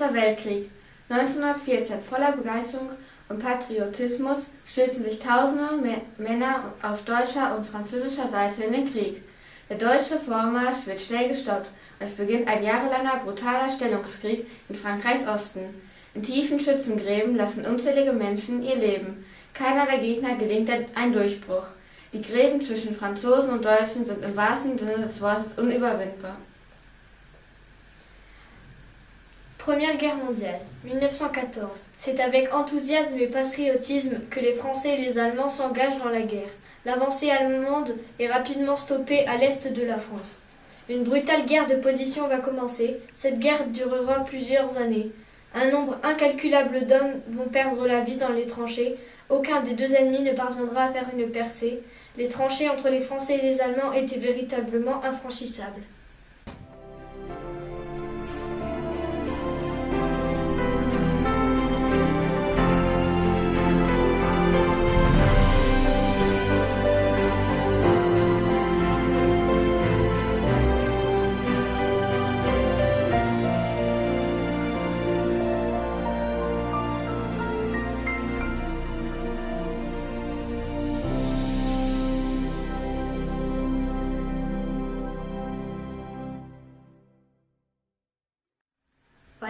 Erster Weltkrieg. 1914, voller Begeisterung und Patriotismus, stürzten sich tausende Männer auf deutscher und französischer Seite in den Krieg. Der deutsche Vormarsch wird schnell gestoppt und es beginnt ein jahrelanger brutaler Stellungskrieg in Frankreichs Osten. In tiefen Schützengräben lassen unzählige Menschen ihr Leben. Keiner der Gegner gelingt ein Durchbruch. Die Gräben zwischen Franzosen und Deutschen sind im wahrsten Sinne des Wortes unüberwindbar. Première Guerre mondiale, 1914. C'est avec enthousiasme et patriotisme que les Français et les Allemands s'engagent dans la guerre. L'avancée allemande est rapidement stoppée à l'est de la France. Une brutale guerre de position va commencer. Cette guerre durera plusieurs années. Un nombre incalculable d'hommes vont perdre la vie dans les tranchées. Aucun des deux ennemis ne parviendra à faire une percée. Les tranchées entre les Français et les Allemands étaient véritablement infranchissables.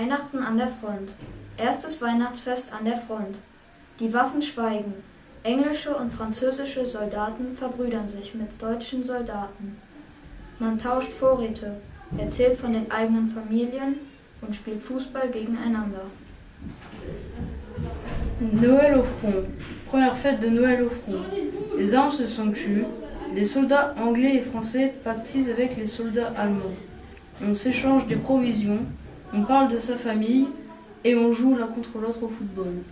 Weihnachten an der Front. Erstes Weihnachtsfest an der Front. Die Waffen schweigen. Englische und französische Soldaten verbrüdern sich mit deutschen Soldaten. Man tauscht Vorräte, erzählt von den eigenen Familien und spielt Fußball gegeneinander. Noël au front. Première fête de Noël au front. Les armes se sont tues. Les soldats anglais et français pactisent avec les soldats allemands. On s'échange des provisions. On parle de sa famille et on joue l'un contre l'autre au football.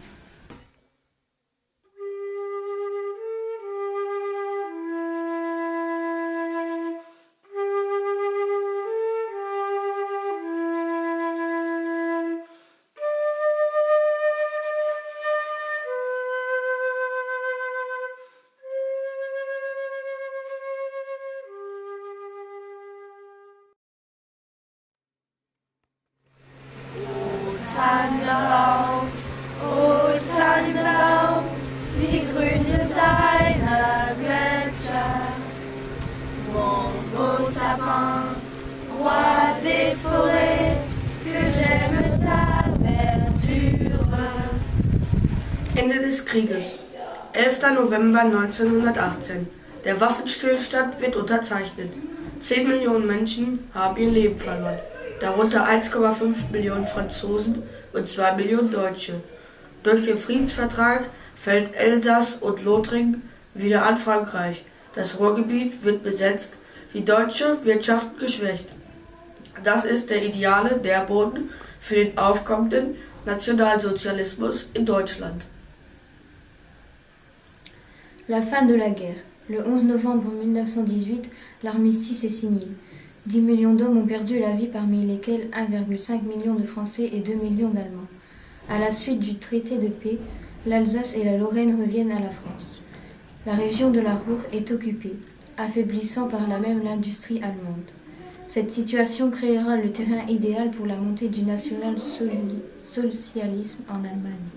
Tannenbaum, wie grün sind deine Gletscher. Mon beau sapin, roi des forêts, que j'aime ta verdure. Ende des Krieges. 11. November 1918. Der Waffenstillstand wird unterzeichnet. 10 Millionen Menschen haben ihr Leben verloren, darunter 1,5 Millionen Franzosen und 2 Millionen Deutsche. Durch den Friedensvertrag fällt Elsass und Lothringen wieder an Frankreich. Das Ruhrgebiet wird besetzt, die deutsche Wirtschaft geschwächt. Das ist der ideale Nährboden für den aufkommenden Nationalsozialismus in Deutschland. La fin de la guerre. Le 11 novembre 1918, l'armistice est signé. 10 millions d'hommes ont perdu la vie, parmi lesquels 1,5 million de Français et 2 millions d'Allemands. À la suite du traité de paix, l'Alsace et la Lorraine reviennent à la France. La région de la Ruhr est occupée, affaiblissant par là même l'industrie allemande. Cette situation créera le terrain idéal pour la montée du national-socialisme en Allemagne.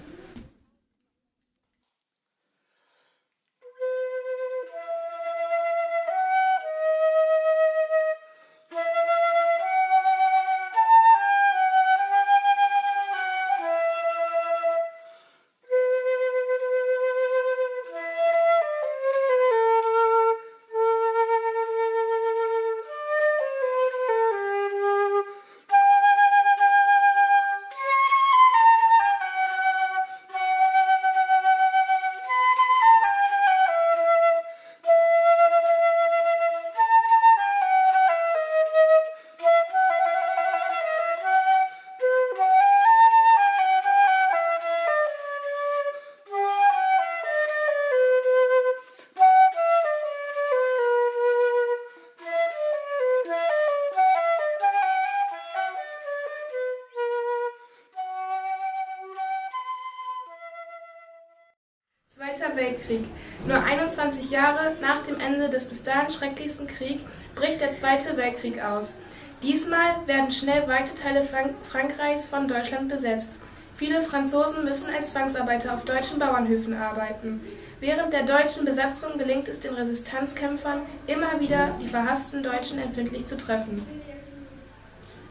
Zweiter Weltkrieg. Nur 21 Jahre nach dem Ende des bis dahin schrecklichsten Kriegs bricht der Zweite Weltkrieg aus. Diesmal werden schnell weite Teile Frankreichs von Deutschland besetzt. Viele Franzosen müssen als Zwangsarbeiter auf deutschen Bauernhöfen arbeiten. Während der deutschen Besatzung gelingt es den Resistenzkämpfern, immer wieder die verhassten Deutschen empfindlich zu treffen.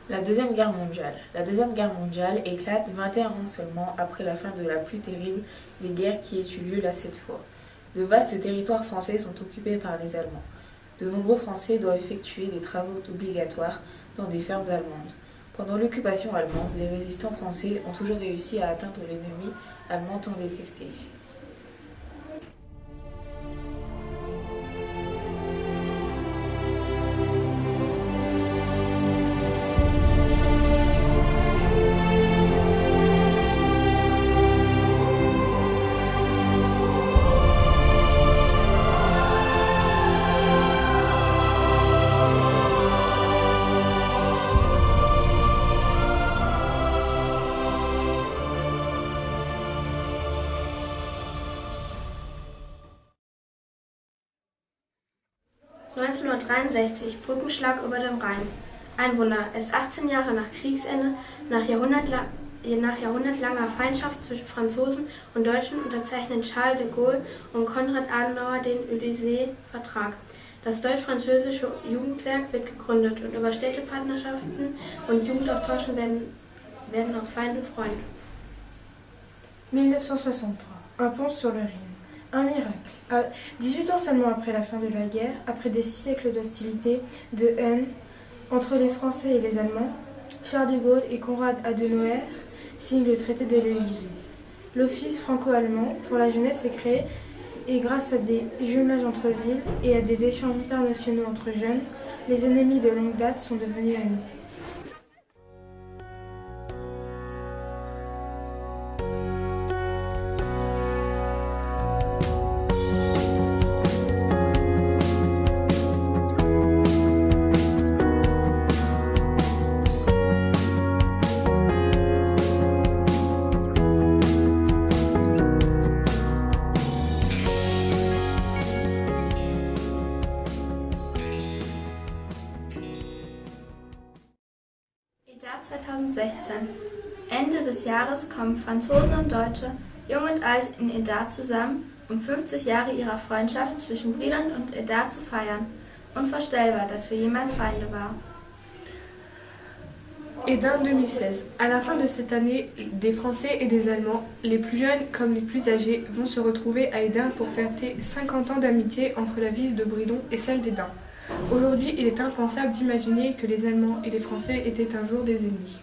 La Deuxième Guerre mondiale. La Deuxième Guerre mondiale éclate 21 ans seulement après la fin de la plus terrible des guerres qui ait eu lieu là cette fois. De vastes territoires français sont occupés par les Allemands. De nombreux Français doivent effectuer des travaux obligatoires dans des fermes allemandes. Pendant l'occupation allemande, les résistants français ont toujours réussi à atteindre l'ennemi allemand tant détesté. (1963) Brückenschlag über dem Rhein. Ein Wunder, erst 18 Jahre nach Kriegsende, nach jahrhundertlanger Feindschaft zwischen Franzosen und Deutschen unterzeichnen Charles de Gaulle und Konrad Adenauer den Élysée-Vertrag. Das deutsch-französische Jugendwerk wird gegründet und über Städtepartnerschaften und Jugendaustauschen werden aus Feind und Freund. 1963, un pont sur le Rhin. Un miracle. 18 ans seulement après la fin de la guerre, après des siècles d'hostilité, de haine entre les Français et les Allemands, Charles de Gaulle et Konrad Adenauer signent le traité de l'Élysée. L'Office franco-allemand pour la jeunesse est créé et grâce à des jumelages entre villes et à des échanges internationaux entre jeunes, les ennemis de longue date sont devenus amis. Etat 2016. Ende des Jahres kommen Franzosen und Deutsche, jung und alt, in Edat zusammen, um 50 Jahre ihrer Freundschaft zwischen Brüdern und Edat zu feiern. Unvorstellbar, dass wir jemals Feinde waren. Hesdin 2016. À la fin de cette année, des Français et des Allemands, les plus jeunes comme les plus âgés, vont se retrouver à Hesdin pour fêter 50 ans d'amitié entre la ville de Bridon et celle d'Hesdin. Aujourd'hui, il est impensable d'imaginer que les Allemands et les Français étaient un jour des ennemis.